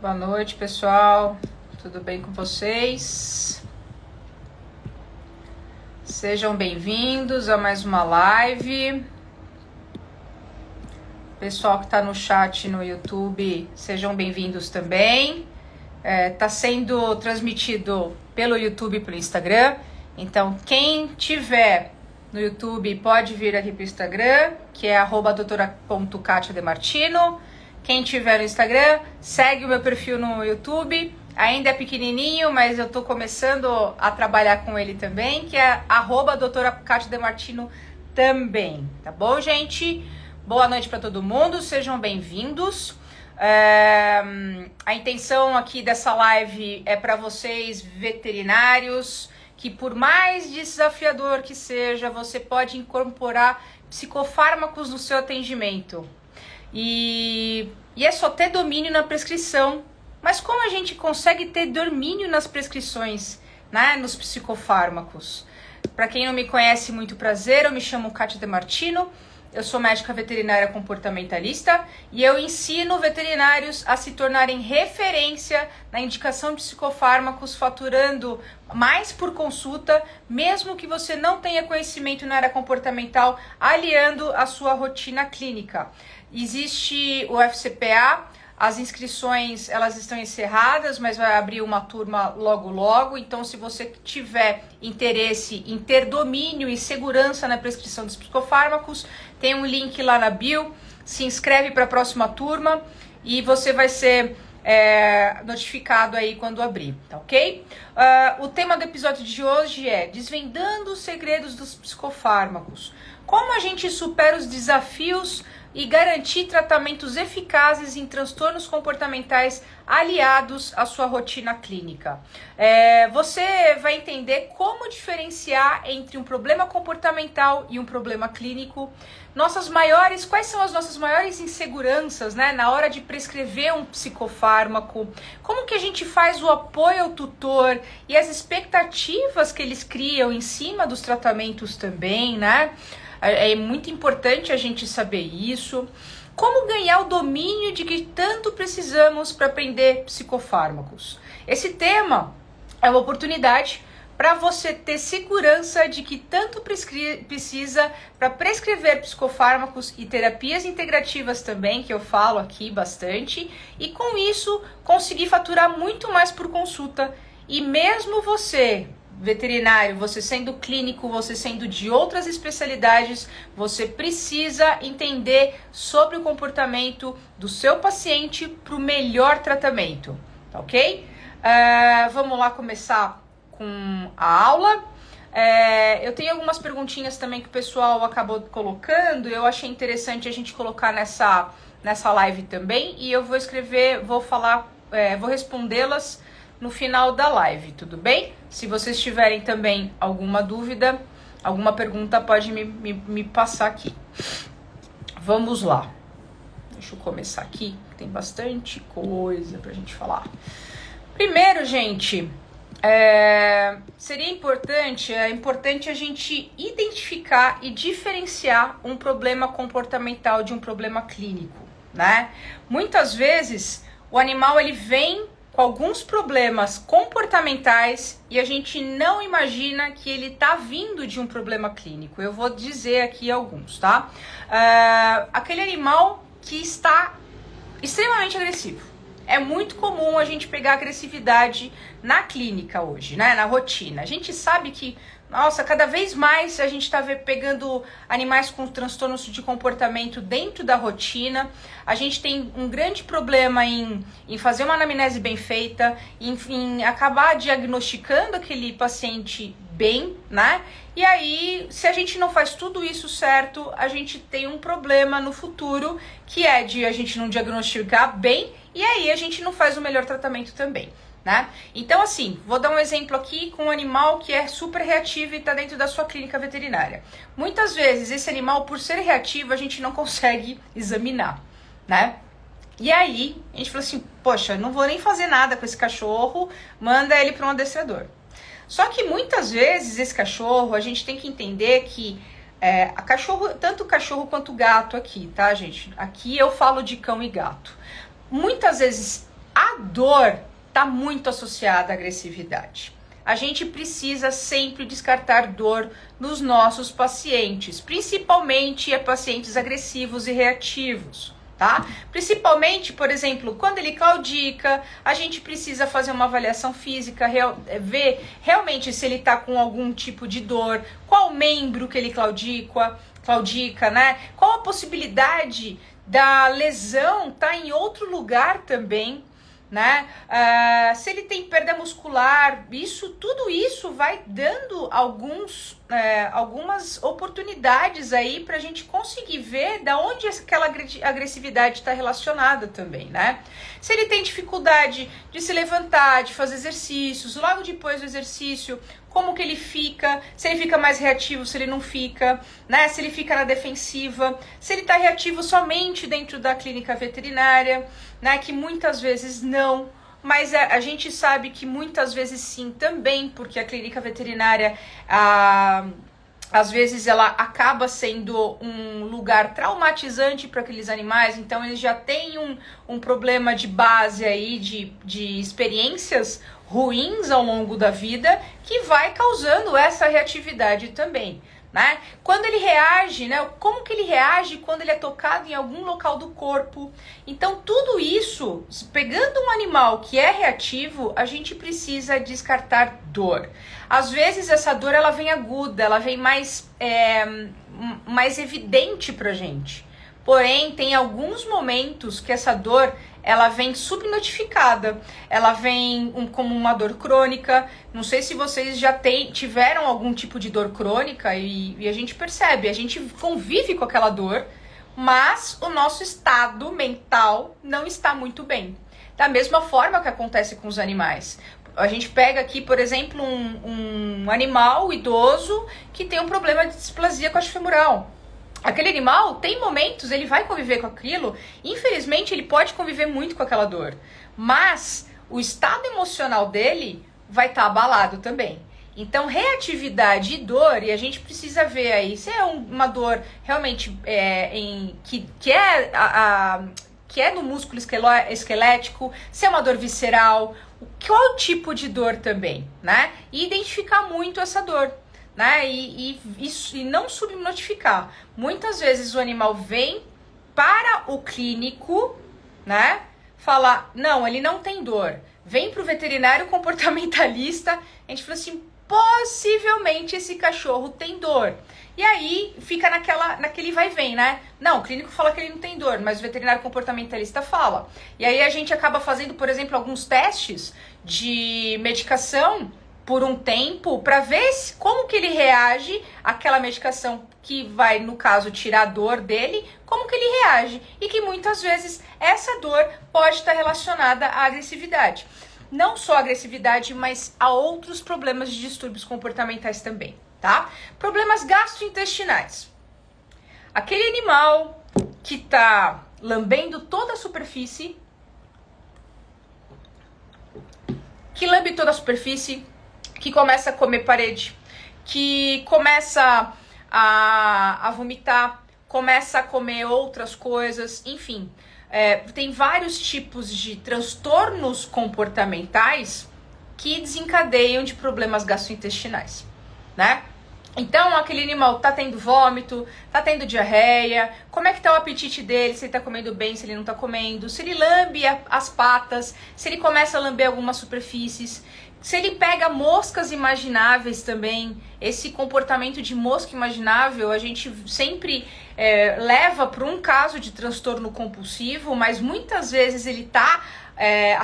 Boa noite, pessoal. Tudo bem com vocês? Sejam bem-vindos a mais uma live. Pessoal que está no chat no YouTube, sejam bem-vindos também. Tá sendo transmitido pelo YouTube e pelo Instagram. Então, quem tiver no YouTube pode vir aqui para o Instagram, que é @doutora.katiademartino. Quem tiver no Instagram, segue o meu perfil no YouTube. Ainda é pequenininho, mas eu tô começando a trabalhar com ele também, que é @doutora.katiademartino também. Tá bom, gente? Boa noite para todo mundo, sejam bem-vindos. A intenção aqui dessa live é para vocês veterinários, que por mais desafiador que seja, você pode incorporar psicofármacos no seu atendimento. E é só ter domínio na prescrição. Mas como a gente consegue ter domínio nas prescrições, né, nos psicofármacos? Para quem não me conhece, muito prazer, eu me chamo Kátia Demartino, eu sou médica veterinária comportamentalista e eu ensino veterinários a se tornarem referência na indicação de psicofármacos, faturando mais por consulta, mesmo que você não tenha conhecimento na área comportamental, aliando a sua rotina clínica. Existe o FCPA, as inscrições elas estão encerradas, mas vai abrir uma turma logo logo, então se você tiver interesse em ter domínio e segurança na prescrição dos psicofármacos, tem um link lá na bio, se inscreve para a próxima turma e você vai ser notificado aí quando abrir, tá ok? O tema do episódio de hoje é Desvendando os segredos dos psicofármacos. Como a gente supera os desafios e garantir tratamentos eficazes em transtornos comportamentais aliados à sua rotina clínica. Você vai entender como diferenciar entre um problema comportamental e um problema clínico. Quais são as nossas maiores inseguranças, né, na hora de prescrever um psicofármaco? Como que a gente faz o apoio ao tutor e as expectativas que eles criam em cima dos tratamentos também, né? É muito importante a gente saber isso. Como ganhar o domínio de que tanto precisamos para aprender psicofármacos? Esse tema é uma oportunidade para você ter segurança de que tanto precisa para prescrever psicofármacos e terapias integrativas também, que eu falo aqui bastante, e com isso conseguir faturar muito mais por consulta. E mesmo você, veterinário, você sendo clínico, você sendo de outras especialidades, você precisa entender sobre o comportamento do seu paciente para o melhor tratamento, tá ok? Vamos lá começar com a aula. Eu tenho algumas perguntinhas também que o pessoal acabou colocando, eu achei interessante a gente colocar nessa live também, e eu vou respondê-las no final da live, tudo bem? Se vocês tiverem também alguma dúvida, alguma pergunta, pode me passar aqui. Vamos lá. Deixa eu começar aqui, tem bastante coisa pra gente falar. Primeiro, gente, é importante a gente identificar e diferenciar um problema comportamental de um problema clínico, né? Muitas vezes, o animal ele vem com alguns problemas comportamentais e a gente não imagina que ele tá vindo de um problema clínico. Eu vou dizer aqui alguns, tá? Aquele animal que está extremamente agressivo. É muito comum a gente pegar agressividade na clínica hoje, né? Na rotina. A gente sabe que, nossa, cada vez mais a gente está pegando animais com transtornos de comportamento dentro da rotina. A gente tem um grande problema em fazer uma anamnese bem feita, em acabar diagnosticando aquele paciente bem, né? E aí, se a gente não faz tudo isso certo, a gente tem um problema no futuro, que é de a gente não diagnosticar bem, e aí a gente não faz o melhor tratamento também, né? Então, assim, vou dar um exemplo aqui com um animal que é super reativo e está dentro da sua clínica veterinária. Muitas vezes, esse animal, por ser reativo, a gente não consegue examinar, né? E aí, a gente falou assim, poxa, não vou nem fazer nada com esse cachorro, manda ele para um adestrador. Só que muitas vezes esse cachorro, a gente tem que entender que tanto o cachorro quanto o gato aqui, tá, gente? Aqui eu falo de cão e gato. Muitas vezes A dor está muito associada à agressividade. A gente precisa sempre descartar dor nos nossos pacientes, principalmente pacientes agressivos e reativos, tá? Principalmente, por exemplo, quando ele claudica, a gente precisa fazer uma avaliação física, ver realmente se ele está com algum tipo de dor, qual membro que ele claudica, né? Qual a possibilidade da lesão estar em outro lugar também, né? Se ele tem perda muscular, tudo isso vai dando algumas oportunidades aí para a gente conseguir ver da onde aquela agressividade está relacionada também, né? Se ele tem dificuldade de se levantar, de fazer exercícios, logo depois do exercício, como que ele fica, se ele fica mais reativo, se ele não fica, né? Se ele fica na defensiva, se ele está reativo somente dentro da clínica veterinária, né? Que muitas vezes não, mas a gente sabe que muitas vezes sim também, porque a clínica veterinária, às vezes ela acaba sendo um lugar traumatizante para aqueles animais, então eles já têm um problema de base aí de experiências ruins ao longo da vida, que vai causando essa reatividade também, né? Quando ele reage, né? Como que ele reage quando ele é tocado em algum local do corpo? Então, tudo isso, pegando um animal que é reativo, a gente precisa descartar dor. Às vezes, essa dor, ela vem aguda, ela vem mais evidente pra gente. Porém, tem alguns momentos que essa dor, ela vem subnotificada, ela vem como uma dor crônica. Não sei se vocês já tiveram algum tipo de dor crônica e a gente percebe, a gente convive com aquela dor, mas o nosso estado mental não está muito bem. Da mesma forma que acontece com os animais. A gente pega aqui, por exemplo, um animal idoso que tem um problema de displasia coxofemoral. Aquele animal tem momentos, ele vai conviver com aquilo, infelizmente ele pode conviver muito com aquela dor, mas o estado emocional dele vai estar abalado também. Então, reatividade e dor, e a gente precisa ver aí se é uma dor realmente que é no músculo esquelético, se é uma dor visceral, qual tipo de dor também, né? E identificar muito essa dor, né? E não subnotificar. Muitas vezes o animal vem para o clínico, né? Falar, não, ele não tem dor. Vem para o veterinário comportamentalista, a gente fala assim, possivelmente esse cachorro tem dor. E aí fica naquele vai e vem, né? Não, o clínico fala que ele não tem dor, mas o veterinário comportamentalista fala. E aí a gente acaba fazendo, por exemplo, alguns testes de medicação por um tempo para ver como que ele reage àquela medicação que vai, no caso, tirar a dor dele, como que ele reage. E que muitas vezes essa dor pode estar relacionada à agressividade. Não só à agressividade, mas a outros problemas de distúrbios comportamentais também, tá? Problemas gastrointestinais. Aquele animal que tá lambendo toda a superfície, que começa a comer parede, que começa a vomitar, começa a comer outras coisas, enfim. Tem vários tipos de transtornos comportamentais que desencadeiam de problemas gastrointestinais, né? Então, aquele animal tá tendo vômito, tá tendo diarreia, como é que tá o apetite dele, se ele tá comendo bem, se ele não tá comendo, se ele lambe as patas, se ele começa a lamber algumas superfícies, se ele pega moscas imagináveis também. Esse comportamento de mosca imaginável a gente sempre leva para um caso de transtorno compulsivo, mas muitas vezes ele está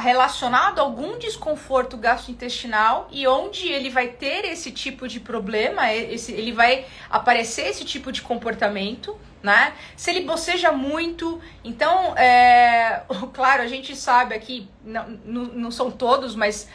relacionado a algum desconforto gastrointestinal, e onde ele vai ter esse tipo de problema, ele vai aparecer esse tipo de comportamento, né? Se ele boceja muito, então, claro, a gente sabe aqui, não são todos, mas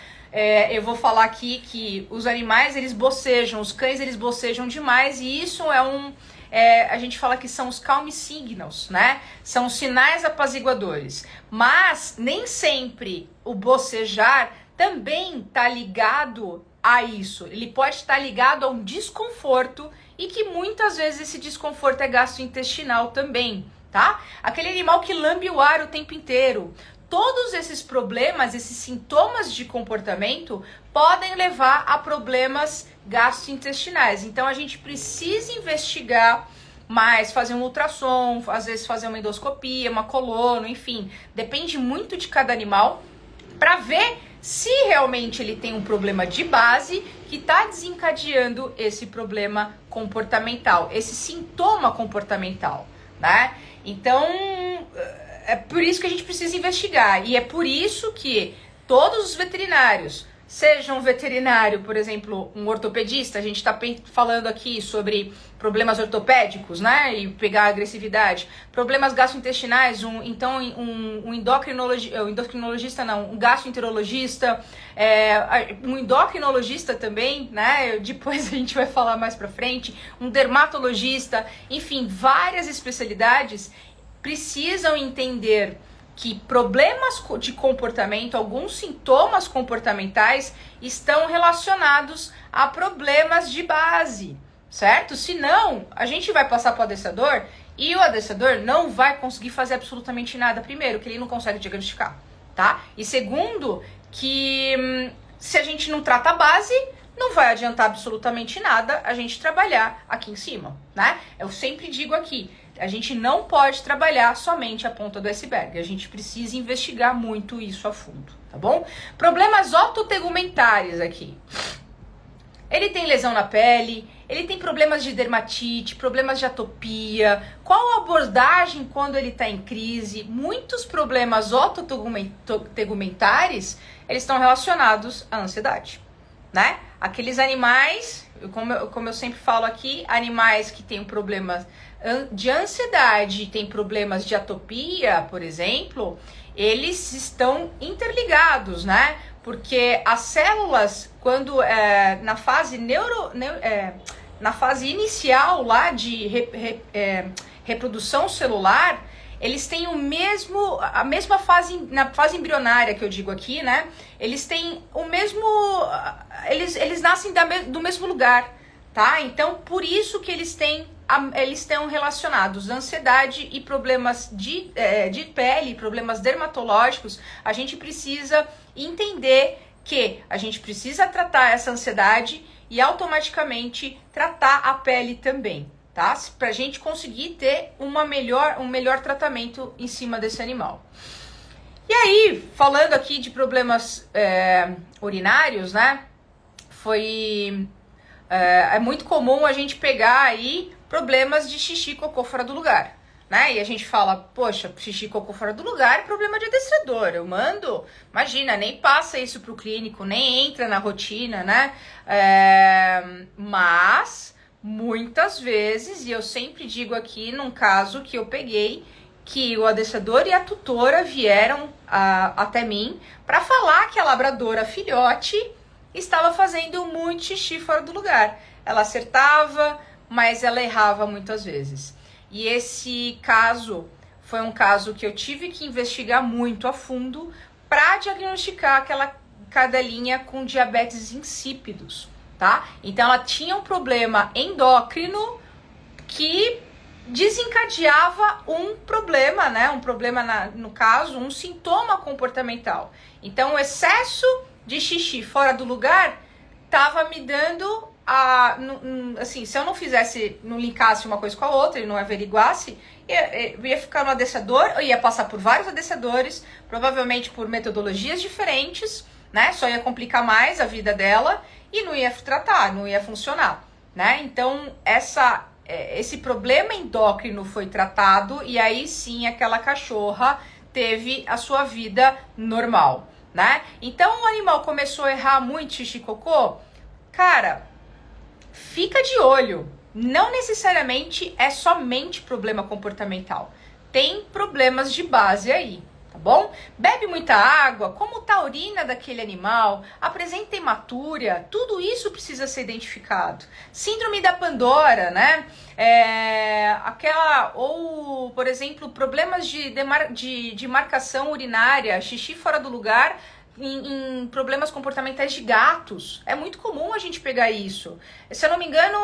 eu vou falar aqui que os animais, eles bocejam, os cães, eles bocejam demais, e isso a gente fala que são os calm signals, né? São os sinais apaziguadores. Mas nem sempre o bocejar também está ligado a isso. Ele pode estar ligado a um desconforto, e que muitas vezes esse desconforto é gastrointestinal também, tá? Aquele animal que lambe o ar o tempo inteiro, todos esses problemas, esses sintomas de comportamento podem levar a problemas gastrointestinais. Então a gente precisa investigar mais, fazer um ultrassom, às vezes fazer uma endoscopia, uma colono, enfim, depende muito de cada animal, para ver se realmente ele tem um problema de base que está desencadeando esse problema comportamental, esse sintoma comportamental, né? Então, é por isso que a gente precisa investigar, e é por isso que todos os veterinários, seja um veterinário, por exemplo, um ortopedista, a gente está falando aqui sobre problemas ortopédicos, né, e pegar a agressividade, problemas gastrointestinais, um endocrinologista não, um gastroenterologista, um endocrinologista também, né, depois a gente vai falar mais pra frente, um dermatologista, enfim, várias especialidades precisam entender que problemas de comportamento, alguns sintomas comportamentais estão relacionados a problemas de base, certo? Senão, a gente vai passar para o adestrador e o adestrador não vai conseguir fazer absolutamente nada. Primeiro, que ele não consegue diagnosticar, tá? E segundo, que se a gente não trata a base, não vai adiantar absolutamente nada a gente trabalhar aqui em cima, né? Eu sempre digo aqui, a gente não pode trabalhar somente a ponta do iceberg, a gente precisa investigar muito isso a fundo, tá bom? Problemas ototegumentares aqui. Ele tem lesão na pele, ele tem problemas de dermatite, problemas de atopia. Qual a abordagem quando ele está em crise? Muitos problemas ototegumentares, eles estão relacionados à ansiedade, né? Aqueles animais, como eu sempre falo aqui, animais que têm problemas de ansiedade, têm problemas de atopia, por exemplo, eles estão interligados, né? Porque as células, quando na fase na fase inicial lá de reprodução celular, eles têm a mesma fase, na fase embrionária que eu digo aqui, né? Eles têm o mesmo, eles nascem do mesmo lugar, tá? Então, por isso que eles estão relacionados, ansiedade e problemas de pele, problemas dermatológicos. A gente precisa entender que a gente precisa tratar essa ansiedade e automaticamente tratar a pele também, tá? Pra gente conseguir ter um melhor tratamento em cima desse animal. E aí, falando aqui de problemas urinários, né? É muito comum a gente pegar aí problemas de xixi e cocô fora do lugar, né? E a gente fala, poxa, xixi e cocô fora do lugar é problema de adestrador. Eu mando, imagina, nem passa isso pro clínico, nem entra na rotina, né? Mas muitas vezes, e eu sempre digo aqui num caso que eu peguei, que o adestrador e a tutora vieram até mim para falar que a labradora filhote estava fazendo muito xixi fora do lugar. Ela acertava, mas ela errava muitas vezes. E esse caso foi um caso que eu tive que investigar muito a fundo para diagnosticar aquela cadelinha com diabetes insípidos, tá? Então ela tinha um problema endócrino que desencadeava um problema, né? Um problema, no caso, um sintoma comportamental. Então, o excesso de xixi fora do lugar tava me dando assim, se eu não linkasse uma coisa com a outra e não averiguasse, eu ia ficar no adestrador, eu ia passar por vários adestradores, provavelmente por metodologias diferentes, né? Só ia complicar mais a vida dela e não ia tratar, não ia funcionar, né? Então, esse problema endócrino foi tratado e aí sim aquela cachorra teve a sua vida normal, né? Então o animal começou a errar muito xixi e cocô, cara, fica de olho, não necessariamente é somente problema comportamental, tem problemas de base aí, tá bom? Bebe muita água, como tá a urina daquele animal, apresenta hematúria, tudo isso precisa ser identificado. Síndrome da Pandora, né? Ou, por exemplo, problemas de marcação urinária, xixi fora do lugar, em problemas comportamentais de gatos. É muito comum a gente pegar isso. Se eu não me engano,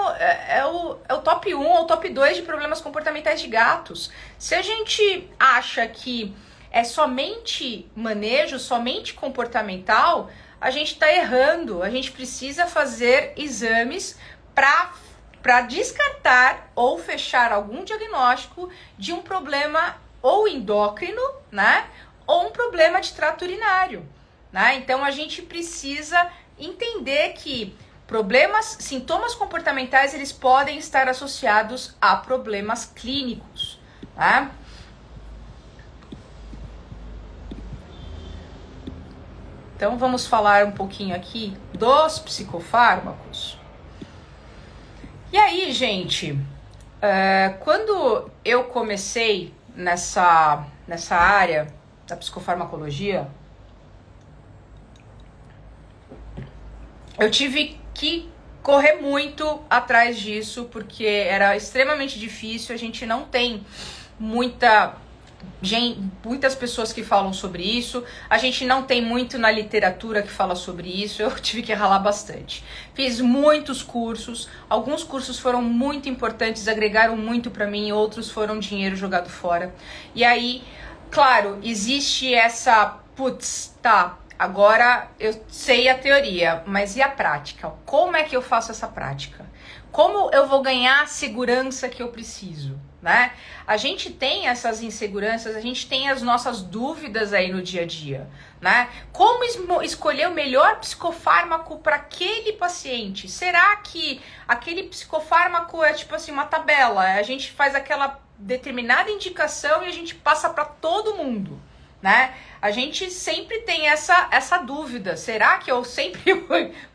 é o top 1 ou top 2 de problemas comportamentais de gatos. Se a gente acha que é somente manejo, somente comportamental, a gente está errando. A gente precisa fazer exames para descartar ou fechar algum diagnóstico de um problema ou endócrino, né? Ou um problema de trato urinário, né? Então a gente precisa entender que sintomas comportamentais, eles podem estar associados a problemas clínicos, tá? Então vamos falar um pouquinho aqui dos psicofármacos. E aí, gente, quando eu comecei nessa área da psicofarmacologia, eu tive que correr muito atrás disso, porque era extremamente difícil, a gente não tem muitas pessoas que falam sobre isso, a gente não tem muito na literatura que fala sobre isso, eu tive que ralar bastante. Fiz muitos cursos, alguns cursos foram muito importantes, agregaram muito pra mim, outros foram dinheiro jogado fora. E aí, claro, existe essa, agora eu sei a teoria, mas e a prática? Como é que eu faço essa prática? Como eu vou ganhar a segurança que eu preciso, né? A gente tem essas inseguranças, a gente tem as nossas dúvidas aí no dia a dia, né? Como escolher o melhor psicofármaco para aquele paciente? Será que aquele psicofármaco é tipo assim uma tabela? A gente faz aquela determinada indicação e a gente passa para todo mundo, né? A gente sempre tem essa dúvida. Será que eu sempre,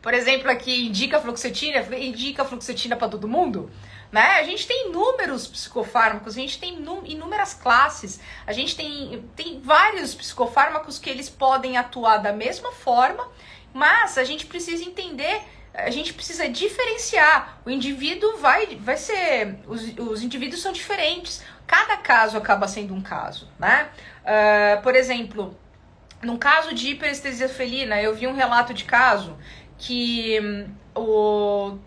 por exemplo, aqui indica fluoxetina para todo mundo? Né? A gente tem inúmeros psicofármacos, a gente tem inúmeras classes, a gente tem vários psicofármacos que eles podem atuar da mesma forma, mas a gente precisa entender, a gente precisa diferenciar. O indivíduo vai ser, os indivíduos são diferentes, cada caso acaba sendo um caso, né? Por exemplo, num caso de hiperestesia felina, eu vi um relato de caso que o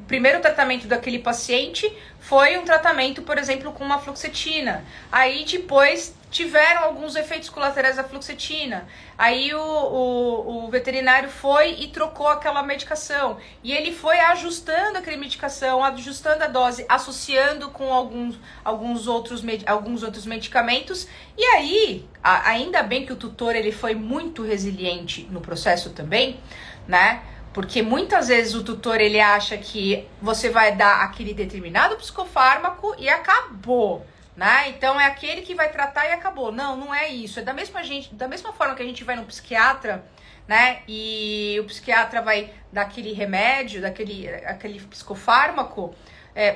primeiro tratamento daquele paciente foi um tratamento, por exemplo, com uma fluoxetina. Aí depois tiveram alguns efeitos colaterais da fluoxetina. Aí o veterinário foi e trocou aquela medicação. E ele foi ajustando aquela medicação, ajustando a dose, associando com alguns outros medicamentos. E aí, ainda bem que o tutor ele foi muito resiliente no processo também, né? Porque muitas vezes o tutor ele acha que você vai dar aquele determinado psicofármaco e acabou, né? Então é aquele que vai tratar e acabou. Não, não é isso. É da mesma forma que a gente vai no psiquiatra, né? E o psiquiatra vai dar aquele remédio, aquele psicofármaco.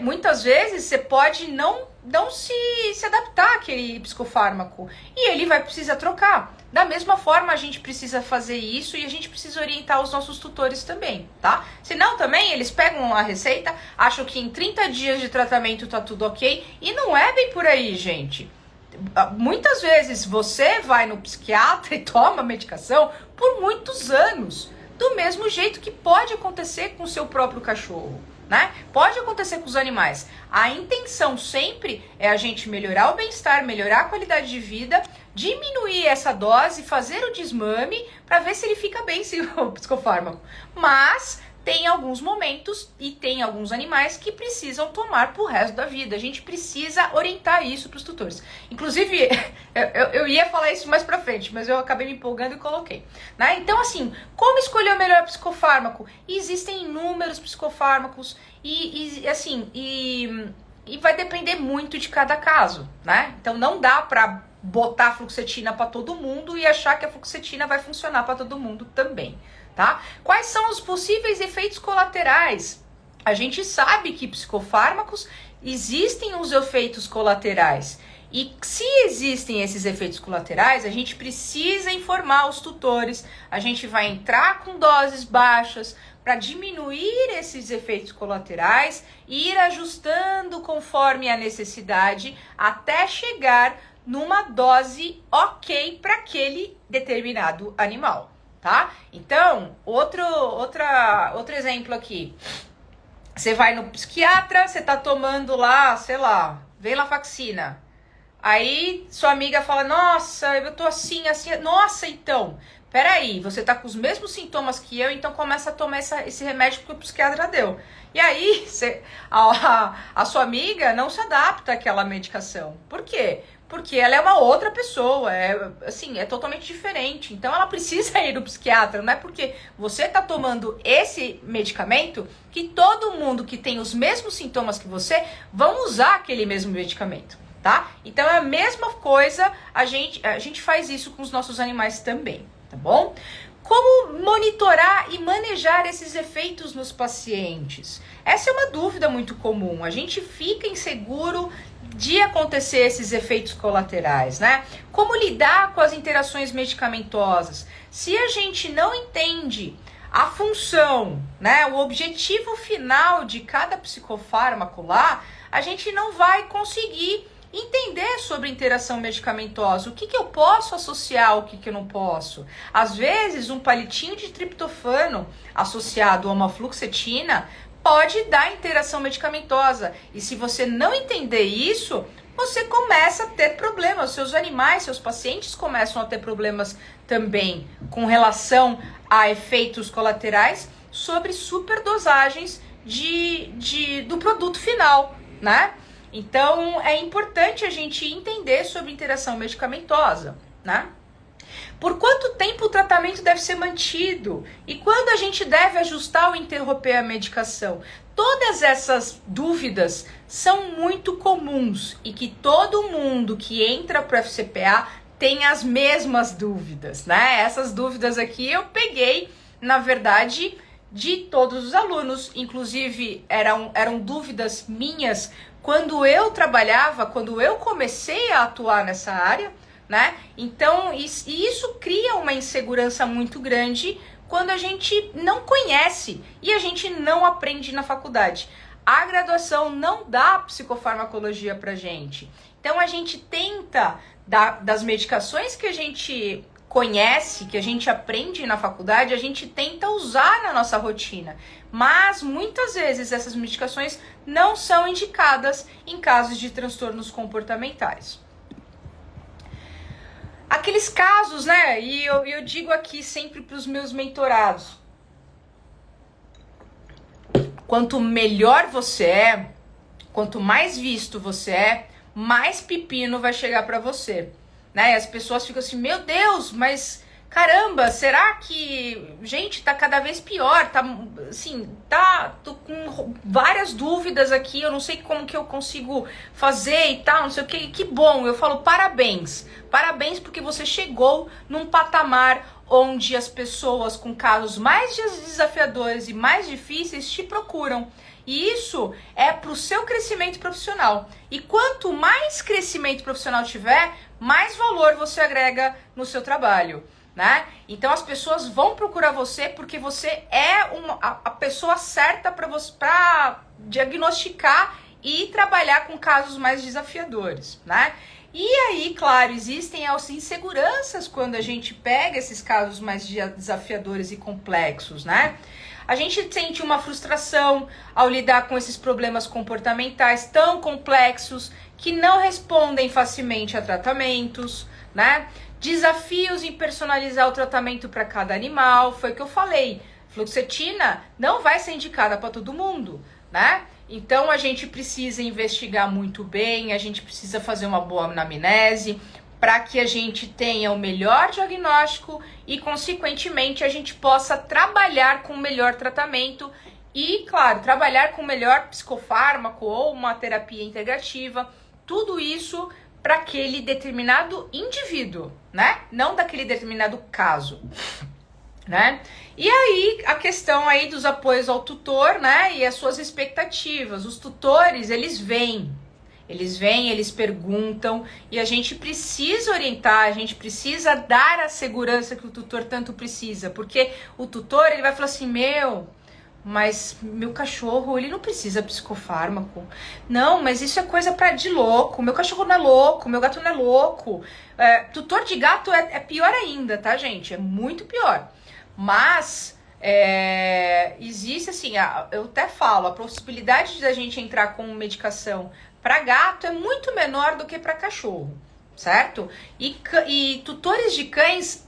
Muitas vezes você pode não se adaptar àquele psicofármaco e ele vai precisar trocar. Da mesma forma, a gente precisa fazer isso e a gente precisa orientar os nossos tutores também, tá? Senão também eles pegam a receita, acham que em 30 dias de tratamento tá tudo ok e não é bem por aí, gente. Muitas vezes você vai no psiquiatra e toma medicação por muitos anos, do mesmo jeito que pode acontecer com o seu próprio cachorro, né? Pode acontecer com os animais. A intenção sempre é a gente melhorar o bem-estar, melhorar a qualidade de vida, diminuir essa dose, fazer o desmame para ver se ele fica bem sem o psicofármaco. Mas tem alguns momentos e tem alguns animais que precisam tomar pro resto da vida. A gente precisa orientar isso para os tutores. Inclusive, eu ia falar isso mais pra frente, mas eu acabei me empolgando e coloquei, né? Então, assim, como escolher o melhor psicofármaco? Existem inúmeros psicofármacos e vai depender muito de cada caso, né? Então, não dá pra botar fluoxetina para todo mundo e achar que a fluoxetina vai funcionar para todo mundo também, tá? Quais são os possíveis efeitos colaterais? A gente sabe que psicofármacos existem os efeitos colaterais. E se existem esses efeitos colaterais, a gente precisa informar os tutores, a gente vai entrar com doses baixas para diminuir esses efeitos colaterais e ir ajustando conforme a necessidade até chegar numa dose ok para aquele determinado animal, tá? Então, outro exemplo aqui. Você vai no psiquiatra, você tá tomando lá, sei lá, venlafaxina. Aí sua amiga fala, nossa, eu tô assim, assim, nossa, então, peraí, você tá com os mesmos sintomas que eu, então começa a tomar esse remédio que o psiquiatra deu. E aí, a sua amiga não se adapta àquela medicação. Por quê? Porque ela é uma outra pessoa, é totalmente diferente. Então ela precisa ir no psiquiatra, não é porque você tá tomando esse medicamento que todo mundo que tem os mesmos sintomas que você vão usar aquele mesmo medicamento, tá? Então é a mesma coisa, a gente faz isso com os nossos animais também, tá bom? Como monitorar e manejar esses efeitos nos pacientes? Essa é uma dúvida muito comum. A gente fica inseguro de acontecer esses efeitos colaterais, né? Como lidar com as interações medicamentosas? Se a gente não entende a função, né, o objetivo final de cada psicofármaco lá, a gente não vai conseguir entender sobre interação medicamentosa, o que eu posso associar, o que eu não posso. Às vezes, um palitinho de triptofano associado a uma fluoxetina pode dar interação medicamentosa. E se você não entender isso, você começa a ter problemas. Seus animais, seus pacientes começam a ter problemas também com relação a efeitos colaterais sobre superdosagens do produto final, né? Então, é importante a gente entender sobre interação medicamentosa, né? Por quanto tempo o tratamento deve ser mantido? E quando a gente deve ajustar ou interromper a medicação? Todas essas dúvidas são muito comuns e que todo mundo que entra para o FCPA tem as mesmas dúvidas, né? Essas dúvidas aqui eu peguei, na verdade, de todos os alunos. Inclusive, eram dúvidas minhas quando eu trabalhava, quando eu comecei a atuar nessa área, né? Então, isso cria uma insegurança muito grande quando a gente não conhece e a gente não aprende na faculdade. A graduação não dá psicofarmacologia pra gente. Então, a gente tenta, das medicações que a gente conhece, que a gente aprende na faculdade, a gente tenta usar na nossa rotina. Mas, muitas vezes, essas medicações não são indicadas em casos de transtornos comportamentais. Aqueles casos, né? E eu digo aqui sempre para os meus mentorados. Quanto melhor você é, quanto mais visto você é, mais pepino vai chegar para você, né? E as pessoas ficam assim, meu Deus, mas caramba, será que, gente, tá cada vez pior, tá, assim, tô com várias dúvidas aqui, eu não sei como que eu consigo fazer e tal, não sei o que bom, eu falo parabéns porque você chegou num patamar onde as pessoas com casos mais desafiadores e mais difíceis te procuram. E isso é para o seu crescimento profissional. E quanto mais crescimento profissional tiver, mais valor você agrega no seu trabalho, né? Então as pessoas vão procurar você porque você é a pessoa certa para diagnosticar e trabalhar com casos mais desafiadores, né? E aí, claro, existem as inseguranças quando a gente pega esses casos mais desafiadores e complexos, né? A gente sente uma frustração ao lidar com esses problemas comportamentais tão complexos que não respondem facilmente a tratamentos, né? Desafios em personalizar o tratamento para cada animal, foi o que eu falei. Fluoxetina não vai ser indicada para todo mundo, né? Então a gente precisa investigar muito bem, a gente precisa fazer uma boa anamnese para que a gente tenha o melhor diagnóstico e, consequentemente, a gente possa trabalhar com o melhor tratamento e, claro, trabalhar com o melhor psicofármaco ou uma terapia integrativa, tudo isso para aquele determinado indivíduo, né? Não daquele determinado caso, né? E aí, a questão aí dos apoios ao tutor, né? E as suas expectativas. Os tutores, eles vêm, eles perguntam e a gente precisa orientar, a gente precisa dar a segurança que o tutor tanto precisa, porque o tutor, ele vai falar assim, mas meu cachorro, ele não precisa psicofármaco. Não, mas isso é coisa de louco. Meu cachorro não é louco, meu gato não é louco. Tutor de gato é pior ainda, tá, gente? É muito pior. Mas existe assim, eu até falo, a possibilidade da gente entrar com medicação para gato é muito menor do que para cachorro, certo? E tutores de cães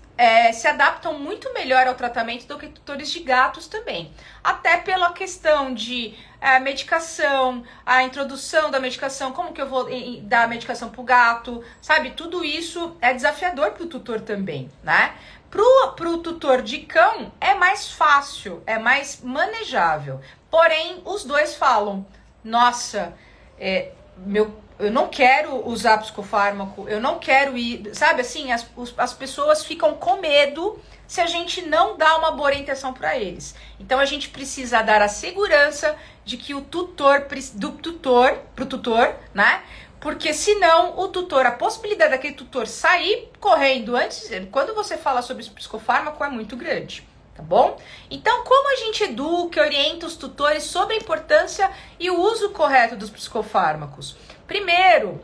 se adaptam muito melhor ao tratamento do que tutores de gatos também. Até pela questão de medicação, a introdução da medicação, como que eu vou dar a medicação pro gato, sabe? Tudo isso é desafiador pro tutor também, né? Pro tutor de cão é mais fácil, é mais manejável. Porém, os dois falam, nossa, eu não quero usar psicofármaco, eu não quero ir, sabe assim, as pessoas ficam com medo se a gente não dá uma boa orientação para eles. Então a gente precisa dar a segurança de que o tutor, pro tutor, né? Porque senão o tutor, a possibilidade daquele tutor sair correndo antes, quando você fala sobre psicofármaco é muito grande. Tá bom? Então, como a gente educa e orienta os tutores sobre a importância e o uso correto dos psicofármacos? Primeiro,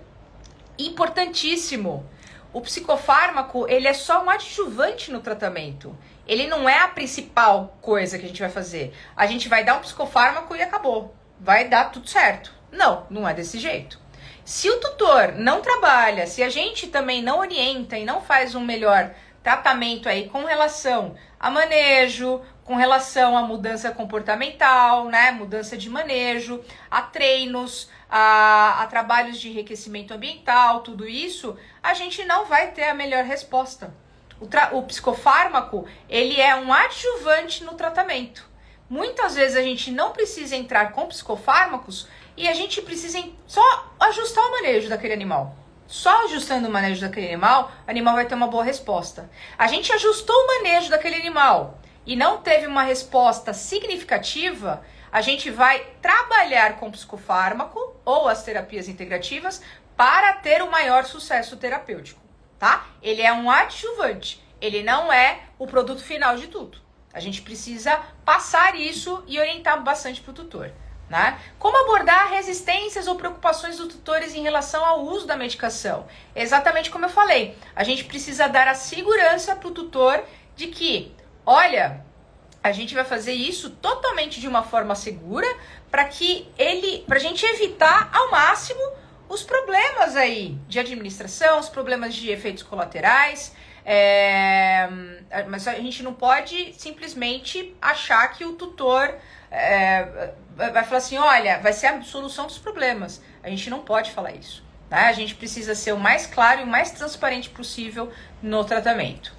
importantíssimo, o psicofármaco, ele é só um adjuvante no tratamento. Ele não é a principal coisa que a gente vai fazer. A gente vai dar um psicofármaco e acabou. Vai dar tudo certo. Não, não é desse jeito. Se o tutor não trabalha, se a gente também não orienta e não faz um melhor tratamento aí com relação a manejo, com relação à mudança comportamental, né? Mudança de manejo, a treinos, a trabalhos de enriquecimento ambiental, tudo isso, a gente não vai ter a melhor resposta. O psicofármaco, ele é um adjuvante no tratamento. Muitas vezes a gente não precisa entrar com psicofármacos e a gente precisa só ajustar o manejo daquele animal. Só ajustando o manejo daquele animal, o animal vai ter uma boa resposta. A gente ajustou o manejo daquele animal e não teve uma resposta significativa, a gente vai trabalhar com psicofármaco ou as terapias integrativas para ter o maior sucesso terapêutico, tá? Ele é um adjuvante, ele não é o produto final de tudo. A gente precisa passar isso e orientar bastante para o tutor. Né? Como abordar resistências ou preocupações dos tutores em relação ao uso da medicação? Exatamente como eu falei, a gente precisa dar a segurança para o tutor de que, olha, a gente vai fazer isso totalmente de uma forma segura para a gente evitar ao máximo os problemas aí de administração, os problemas de efeitos colaterais. Mas a gente não pode simplesmente achar que o tutor vai falar assim, olha, vai ser a solução dos problemas. A gente não pode falar isso, né? A gente precisa ser o mais claro e o mais transparente possível no tratamento.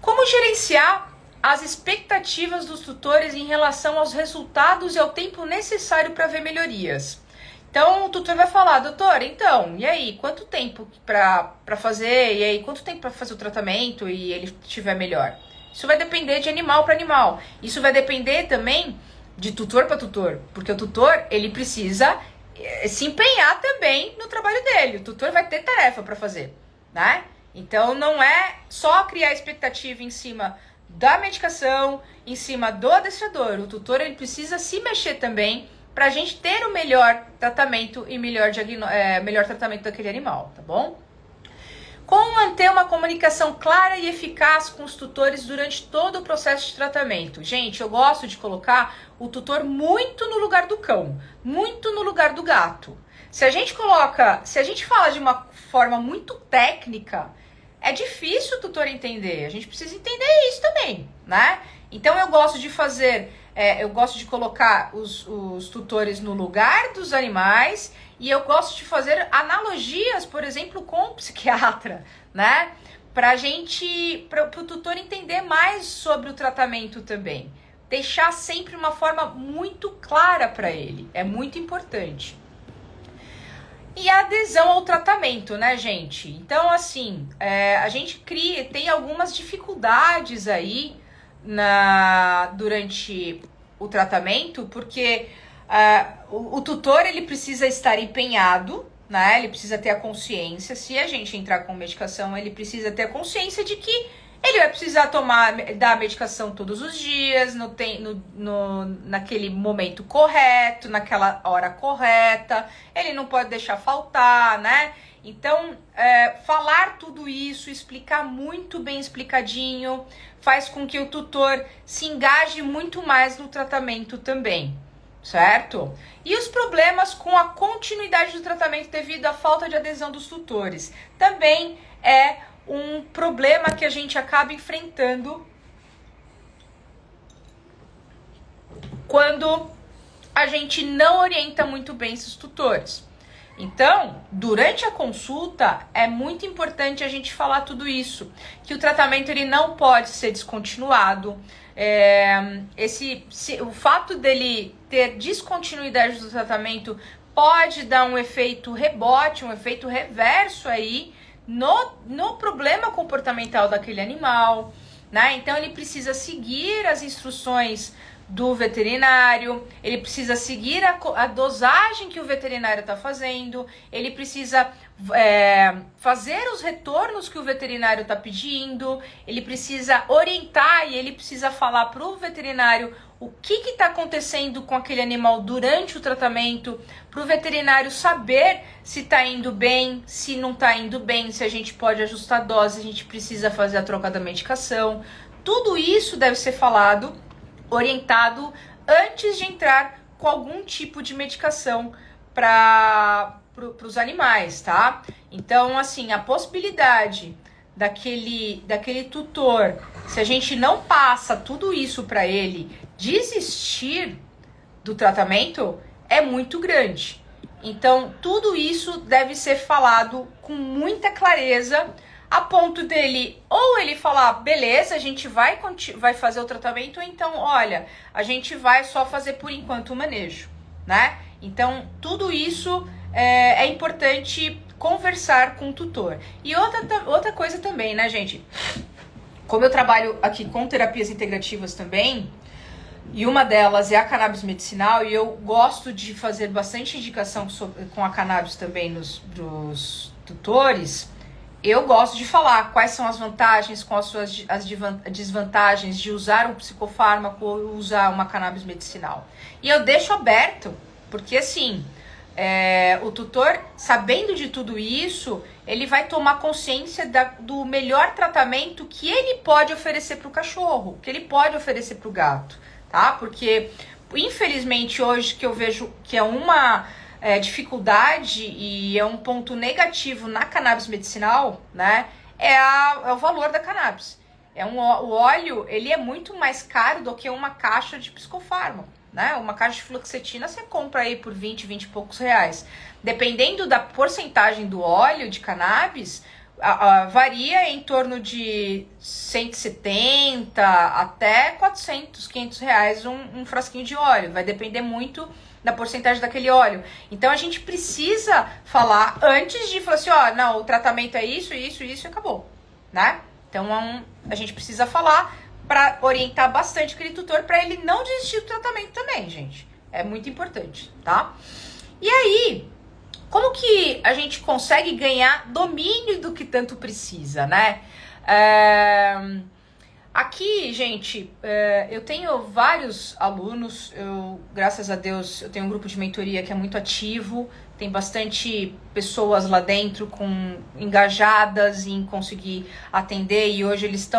Como gerenciar as expectativas dos tutores em relação aos resultados e ao tempo necessário para ver melhorias? Então, o tutor vai falar, doutor, então, e aí, quanto tempo para fazer? E aí, quanto tempo para fazer o tratamento e ele estiver melhor? Isso vai depender de animal para animal. Isso vai depender também de tutor para tutor, porque o tutor, ele precisa se empenhar também no trabalho dele. O tutor vai ter tarefa para fazer, né? Então, não é só criar expectativa em cima da medicação, em cima do adestrador. O tutor, ele precisa se mexer também para a gente ter o melhor tratamento e melhor tratamento daquele animal, tá bom? Como manter uma comunicação clara e eficaz com os tutores durante todo o processo de tratamento? Gente, eu gosto de colocar o tutor muito no lugar do cão, muito no lugar do gato. Se a gente fala de uma forma muito técnica, é difícil o tutor entender. A gente precisa entender isso também, né? Então eu gosto de colocar os tutores no lugar dos animais e eu gosto de fazer analogias, por exemplo, com o psiquiatra, né? Para o tutor entender mais sobre o tratamento também. Deixar sempre uma forma muito clara para ele, é muito importante. E a adesão ao tratamento, né, gente? Então, assim, a gente tem algumas dificuldades aí durante o tratamento, porque o tutor, ele precisa estar empenhado, né? Ele precisa ter a consciência. Se a gente entrar com medicação, ele precisa ter a consciência de que ele vai precisar dar a medicação todos os dias, naquele momento correto, naquela hora correta. Ele não pode deixar faltar, né? Então, falar tudo isso, explicar muito bem explicadinho, faz com que o tutor se engaje muito mais no tratamento também, certo? E os problemas com a continuidade do tratamento devido à falta de adesão dos tutores. Também é um problema que a gente acaba enfrentando quando a gente não orienta muito bem esses tutores. Então, durante a consulta, é muito importante a gente falar tudo isso, que o tratamento ele não pode ser descontinuado. O fato dele ter descontinuidade do tratamento pode dar um efeito rebote, um efeito reverso aí no problema comportamental daquele animal, né? Então, ele precisa seguir as instruções do veterinário, ele precisa seguir a dosagem que o veterinário está fazendo, ele precisa fazer os retornos que o veterinário está pedindo, ele precisa orientar e ele precisa falar para o veterinário o que está acontecendo com aquele animal durante o tratamento, para o veterinário saber se está indo bem, se não está indo bem, se a gente pode ajustar a dose, a gente precisa fazer a troca da medicação. Tudo isso deve ser falado, orientado antes de entrar com algum tipo de medicação para os animais, tá? Então, assim, a possibilidade daquele tutor, se a gente não passa tudo isso para ele, desistir do tratamento é muito grande. Então, tudo isso deve ser falado com muita clareza, a ponto dele, ou ele falar, beleza, a gente vai fazer o tratamento, ou então, olha, a gente vai só fazer por enquanto o manejo, né? Então, tudo isso é importante conversar com o tutor. E outra coisa também, né, gente? Como eu trabalho aqui com terapias integrativas também, e uma delas é a cannabis medicinal, e eu gosto de fazer bastante indicação com a cannabis também dos tutores. Eu gosto de falar quais são as vantagens, quais são as desvantagens de usar um psicofármaco ou usar uma cannabis medicinal. E eu deixo aberto, porque assim, o tutor, sabendo de tudo isso, ele vai tomar consciência do melhor tratamento que ele pode oferecer para o cachorro, que ele pode oferecer para o gato, tá? Porque, infelizmente, hoje que eu vejo que é uma dificuldade e é um ponto negativo na cannabis medicinal, né? É o valor da cannabis. O óleo, ele é muito mais caro do que uma caixa de psicofármaco, né? Uma caixa de fluoxetina você compra aí por 20 e poucos reais. Dependendo da porcentagem do óleo de cannabis, varia em torno de 170 até 400, 500 reais um frasquinho de óleo. Vai depender muito da porcentagem daquele óleo. Então, a gente precisa falar antes de falar assim, não, o tratamento é isso e acabou, né? Então, a gente precisa falar para orientar bastante aquele tutor para ele não desistir do tratamento também, gente. É muito importante, tá? E aí, como que a gente consegue ganhar domínio do que tanto precisa, né? Aqui, gente, eu tenho vários alunos, graças a Deus, eu tenho um grupo de mentoria que é muito ativo, tem bastante pessoas lá dentro engajadas em conseguir atender, e hoje eles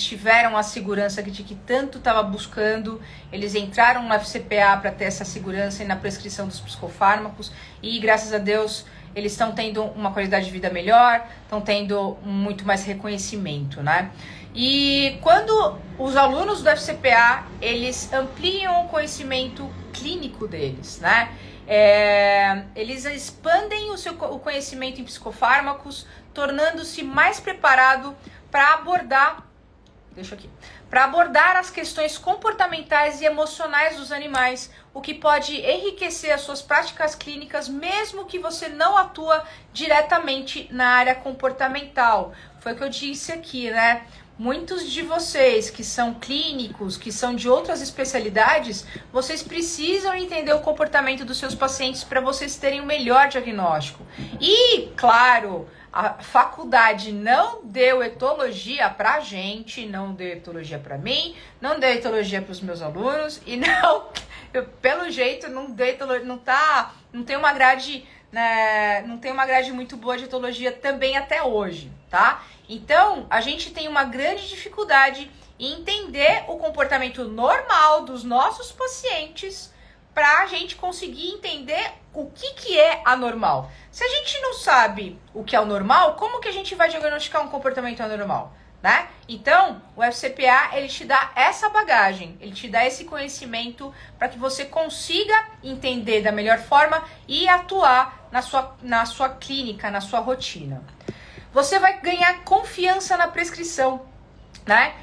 tiveram a segurança de que tanto estava buscando, eles entraram no FCPA para ter essa segurança e na prescrição dos psicofármacos, e graças a Deus eles estão tendo uma qualidade de vida melhor, estão tendo muito mais reconhecimento, né? E quando os alunos do FCPA, eles ampliam o conhecimento clínico deles, né? Eles expandem o conhecimento em psicofármacos, tornando-se mais preparado para abordar as questões comportamentais e emocionais dos animais, o que pode enriquecer as suas práticas clínicas, mesmo que você não atua diretamente na área comportamental. Foi o que eu disse aqui, né? Muitos de vocês que são clínicos, que são de outras especialidades, vocês precisam entender o comportamento dos seus pacientes para vocês terem o melhor diagnóstico. E, claro, a faculdade não deu etologia pra gente, não deu etologia pra mim, não deu etologia pros meus alunos, e pelo jeito, não deu etologia, não tem uma grade, né, não tem uma grade muito boa de etologia também até hoje, tá? Então, a gente tem uma grande dificuldade em entender o comportamento normal dos nossos pacientes para a gente conseguir entender o que é anormal. Se a gente não sabe o que é o normal, como que a gente vai diagnosticar um comportamento anormal? Né? Então, o FCPA, ele te dá essa bagagem, ele te dá esse conhecimento para que você consiga entender da melhor forma e atuar na sua clínica, na sua rotina. Você vai ganhar confiança na prescrição, né?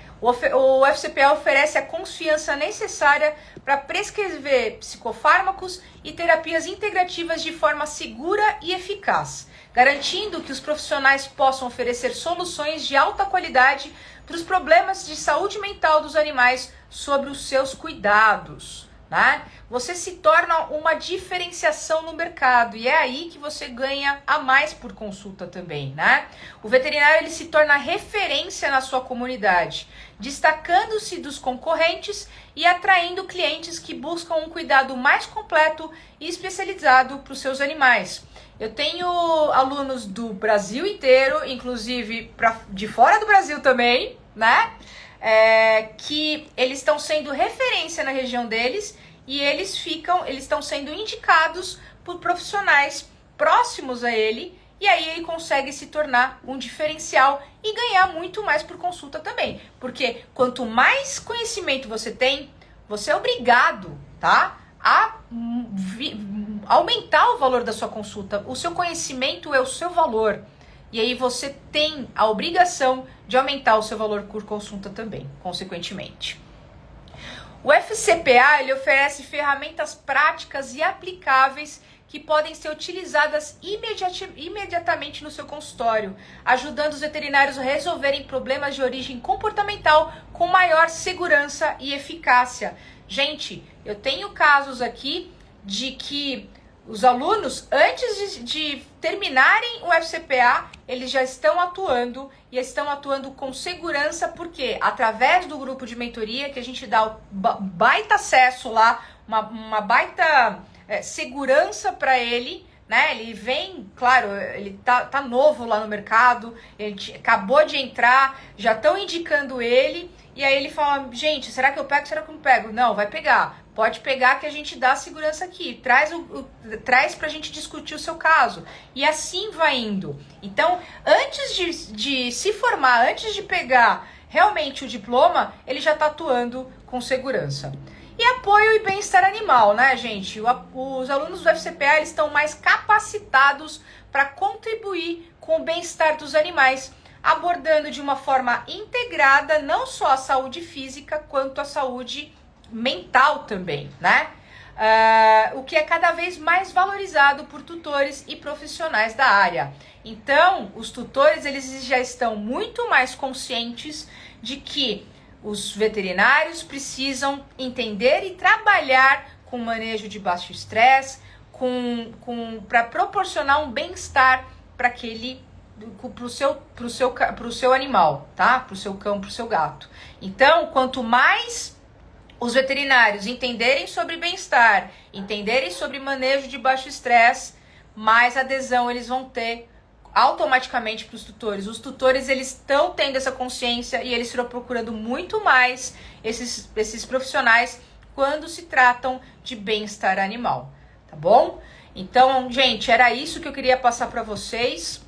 O FCPA oferece a confiança necessária para prescrever psicofármacos e terapias integrativas de forma segura e eficaz, garantindo que os profissionais possam oferecer soluções de alta qualidade para os problemas de saúde mental dos animais sobre os seus cuidados, né? Você se torna uma diferenciação no mercado e é aí que você ganha a mais por consulta também, né? O veterinário, ele se torna referência na sua comunidade, destacando-se dos concorrentes e atraindo clientes que buscam um cuidado mais completo e especializado para os seus animais. Eu tenho alunos do Brasil inteiro, inclusive de fora do Brasil também, né? Que eles estão sendo referência na região deles e eles estão sendo indicados por profissionais próximos a ele, e aí ele consegue se tornar um diferencial e ganhar muito mais por consulta também. Porque quanto mais conhecimento você tem, você é obrigado, tá? A aumentar o valor da sua consulta. O seu conhecimento é o seu valor. E aí você tem a obrigação de aumentar o seu valor por consulta também, consequentemente. O FCPA, ele oferece ferramentas práticas e aplicáveis que podem ser utilizadas imediatamente no seu consultório, ajudando os veterinários a resolverem problemas de origem comportamental com maior segurança e eficácia. Gente, eu tenho casos aqui de que os alunos, antes de terminarem o FCPA, eles já estão atuando e estão atuando com segurança, porque através do grupo de mentoria que a gente dá o baita acesso lá, uma baita segurança para ele, né? Ele vem, claro, ele tá novo lá no mercado, ele acabou de entrar, já estão indicando ele, e aí ele fala, gente, será que eu pego, será que eu não pego? Não, vai pegar. Pode pegar que a gente dá segurança aqui, traz pra gente discutir o seu caso. E assim vai indo. Então, antes de se formar, antes de pegar realmente o diploma, ele já tá atuando com segurança. E apoio e bem-estar animal, né, gente? Os alunos do FCPA, eles estão mais capacitados para contribuir com o bem-estar dos animais, abordando de uma forma integrada não só a saúde física, quanto a saúde mental também, né? O que é cada vez mais valorizado por tutores e profissionais da área. Então, os tutores, eles já estão muito mais conscientes de que os veterinários precisam entender e trabalhar com manejo de baixo estresse, para proporcionar um bem-estar para o seu animal, tá? Para o seu cão, para o seu gato. Então, quanto mais os veterinários entenderem sobre bem-estar, entenderem sobre manejo de baixo estresse, mais adesão eles vão ter automaticamente para os tutores. Os tutores, eles estão tendo essa consciência e eles estão procurando muito mais esses profissionais quando se tratam de bem-estar animal, tá bom? Então, gente, era isso que eu queria passar para vocês.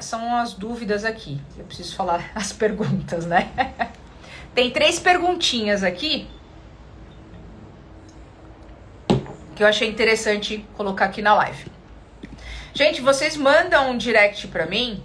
São as dúvidas aqui. Eu preciso falar as perguntas, né? Tem 3 perguntinhas aqui que eu achei interessante colocar aqui na live. Gente, vocês mandam um direct pra mim.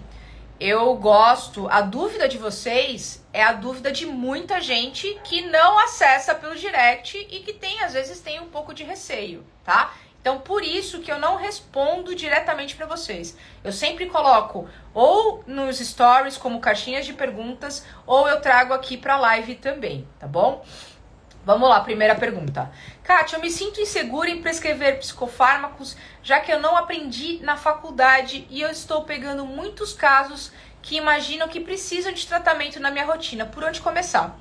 Eu gosto, a dúvida de vocês é a dúvida de muita gente que não acessa pelo direct e que às vezes tem um pouco de receio, tá? Então, por isso que eu não respondo diretamente para vocês. Eu sempre coloco ou nos stories como caixinhas de perguntas, ou eu trago aqui para a live também, tá bom? Vamos lá, primeira pergunta. Kátia, eu me sinto insegura em prescrever psicofármacos, já que eu não aprendi na faculdade e eu estou pegando muitos casos que imaginam que precisam de tratamento na minha rotina. Por onde começar?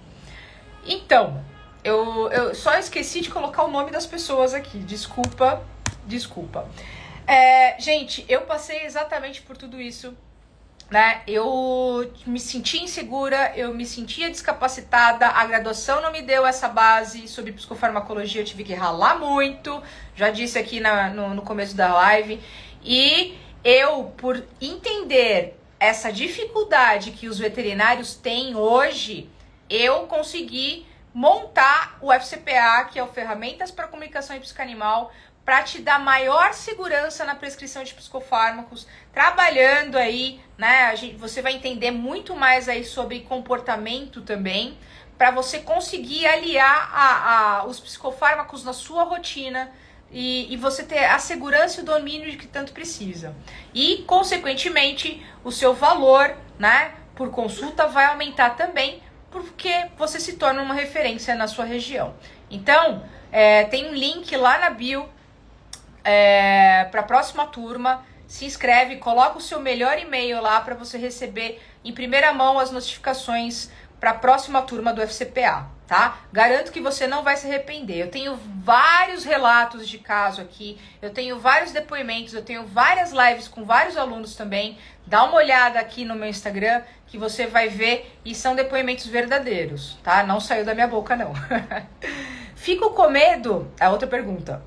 Então, eu só esqueci de colocar o nome das pessoas aqui. Desculpa. Gente, eu passei exatamente por tudo isso né, eu me senti insegura, eu me sentia descapacitada, a graduação não me deu essa base sobre psicofarmacologia, eu tive que ralar muito, já disse aqui no começo da live, e eu, por entender essa dificuldade que os veterinários têm hoje, eu consegui montar o FCPA, que é o Ferramentas para Comunicação e Psicoanimal, para te dar maior segurança na prescrição de psicofármacos, trabalhando aí, né? Você vai entender muito mais aí sobre comportamento também, para você conseguir aliar os psicofármacos na sua rotina e você ter a segurança e o domínio de que tanto precisa. E, consequentemente, o seu valor, né, por consulta vai aumentar também, porque você se torna uma referência na sua região. Então, tem um link lá na bio, para a próxima turma, se inscreve, coloca o seu melhor e-mail lá para você receber em primeira mão as notificações para a próxima turma do FCPA, tá? Garanto que você não vai se arrepender. Eu tenho vários relatos de caso aqui, eu tenho vários depoimentos, eu tenho várias lives com vários alunos também. Dá uma olhada aqui no meu Instagram que você vai ver, e são depoimentos verdadeiros, tá? Não saiu da minha boca, não. Fico com medo... A outra pergunta...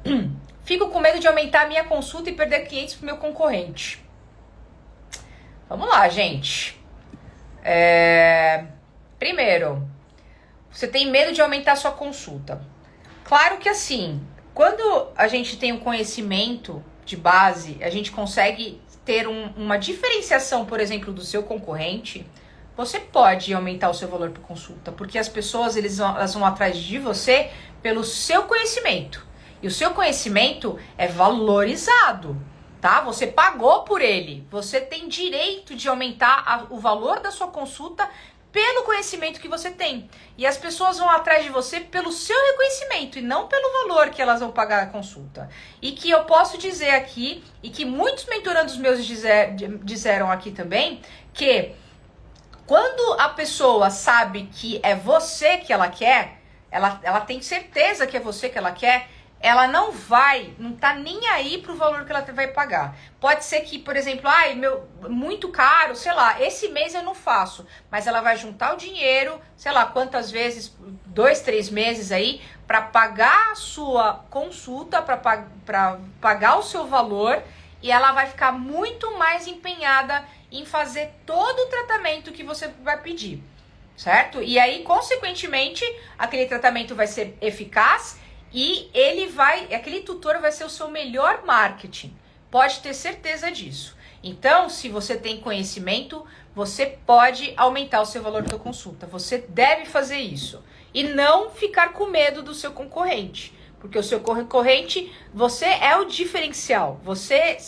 Fico com medo de aumentar a minha consulta e perder clientes pro meu concorrente. Vamos lá, gente. Primeiro, você tem medo de aumentar a sua consulta. Claro que assim, quando a gente tem um conhecimento de base, a gente consegue ter uma diferenciação, por exemplo, do seu concorrente, você pode aumentar o seu valor por consulta, porque as pessoas elas vão atrás de você pelo seu conhecimento. E o seu conhecimento é valorizado, tá? Você pagou por ele. Você tem direito de aumentar o valor da sua consulta pelo conhecimento que você tem. E as pessoas vão atrás de você pelo seu reconhecimento e não pelo valor que elas vão pagar a consulta. E que eu posso dizer aqui, e que muitos mentorandos meus disseram aqui também, que quando a pessoa sabe que é você que ela quer, ela tem certeza que é você que ela quer, ela não tá nem aí pro valor que ela vai pagar. Pode ser que, por exemplo, muito caro, sei lá, esse mês eu não faço, mas ela vai juntar o dinheiro, sei lá, quantas vezes, 2, 3 meses aí, para pagar a sua consulta, para pagar o seu valor, e ela vai ficar muito mais empenhada em fazer todo o tratamento que você vai pedir, certo? E aí, consequentemente, aquele tratamento vai ser eficaz. E aquele tutor vai ser o seu melhor marketing. Pode ter certeza disso. Então, se você tem conhecimento, você pode aumentar o seu valor da consulta. Você deve fazer isso. E não ficar com medo do seu concorrente. Porque o seu concorrente, você é o diferencial. Você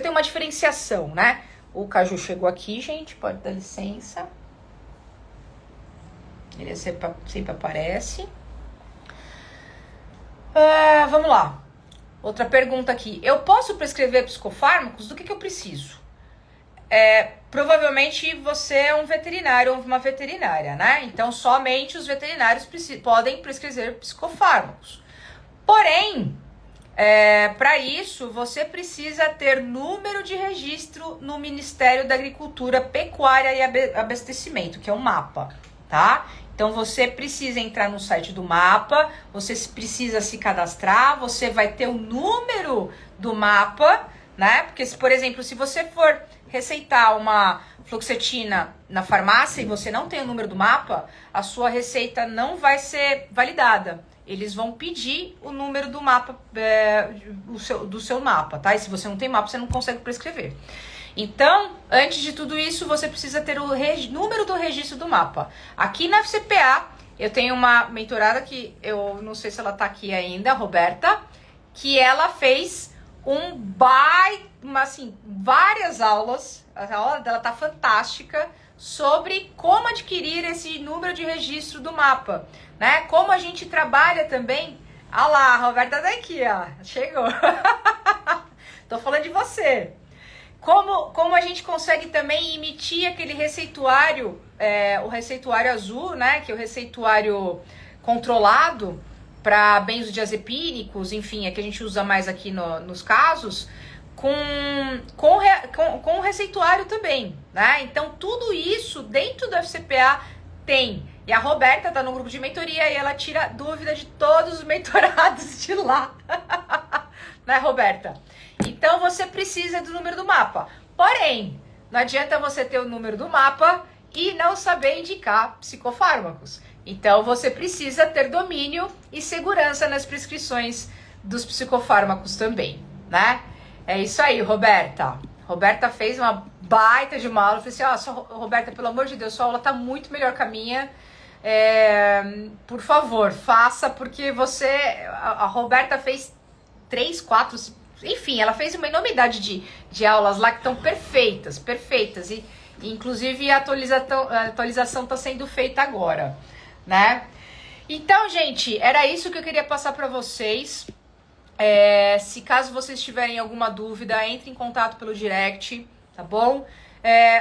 tem uma diferenciação, né? O Caju chegou aqui, gente. Pode dar licença. Ele sempre aparece. Vamos lá. Outra pergunta aqui. Eu posso prescrever psicofármacos? Do que eu preciso? Provavelmente você é um veterinário ou uma veterinária, né? Então, somente os veterinários podem prescrever psicofármacos. Porém, para isso, você precisa ter número de registro no Ministério da Agricultura, Pecuária e Abastecimento, que é um MAPA, tá? Então, você precisa entrar no site do MAPA, você precisa se cadastrar, você vai ter o número do MAPA, né? Porque, por exemplo, se você for receitar uma fluoxetina na farmácia e você não tem o número do MAPA, a sua receita não vai ser validada. Eles vão pedir o número do MAPA, do seu MAPA, tá? E se você não tem MAPA, você não consegue prescrever. Então, antes de tudo isso, você precisa ter o número do registro do MAPA. Aqui na FCPA, eu tenho uma mentorada que eu não sei se ela tá aqui ainda, a Roberta, que ela fez várias aulas, a aula dela tá fantástica, sobre como adquirir esse número de registro do MAPA, né? Como a gente trabalha também. Ah lá, a Roberta tá aqui, ó, chegou. Tô falando de você. Como a gente consegue também emitir aquele receituário, o receituário azul, né, que é o receituário controlado para benzodiazepínicos, enfim, é que a gente usa mais aqui nos casos, com receituário também, né? Então, tudo isso dentro do FCPA tem. E a Roberta tá no grupo de mentoria e ela tira dúvida de todos os mentorados de lá. Né, Roberta? Então, você precisa do número do mapa. Porém, não adianta você ter o número do mapa e não saber indicar psicofármacos. Então, você precisa ter domínio e segurança nas prescrições dos psicofármacos também, né? É isso aí, Roberta. Roberta fez uma baita de uma aula. Eu falei assim, Roberta, pelo amor de Deus, sua aula tá muito melhor que a minha. Por favor, faça, porque a Roberta fez 3, 4, enfim, ela fez uma enormidade de aulas lá que estão perfeitas. E inclusive a atualização está sendo feita agora, né? Então, gente, era isso que eu queria passar para vocês. Se caso vocês tiverem alguma dúvida, entre em contato pelo direct, tá bom?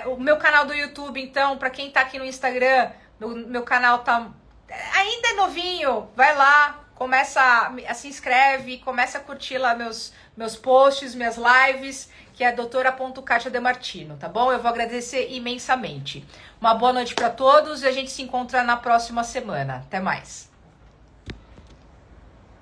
O meu canal do YouTube, então, para quem tá aqui no Instagram, meu canal tá ainda é novinho, vai lá, se inscreve, começa a curtir lá meus posts, minhas lives, que é doutora.katiademartino, tá bom? Eu vou agradecer imensamente. Uma boa noite para todos e a gente se encontra na próxima semana. Até mais.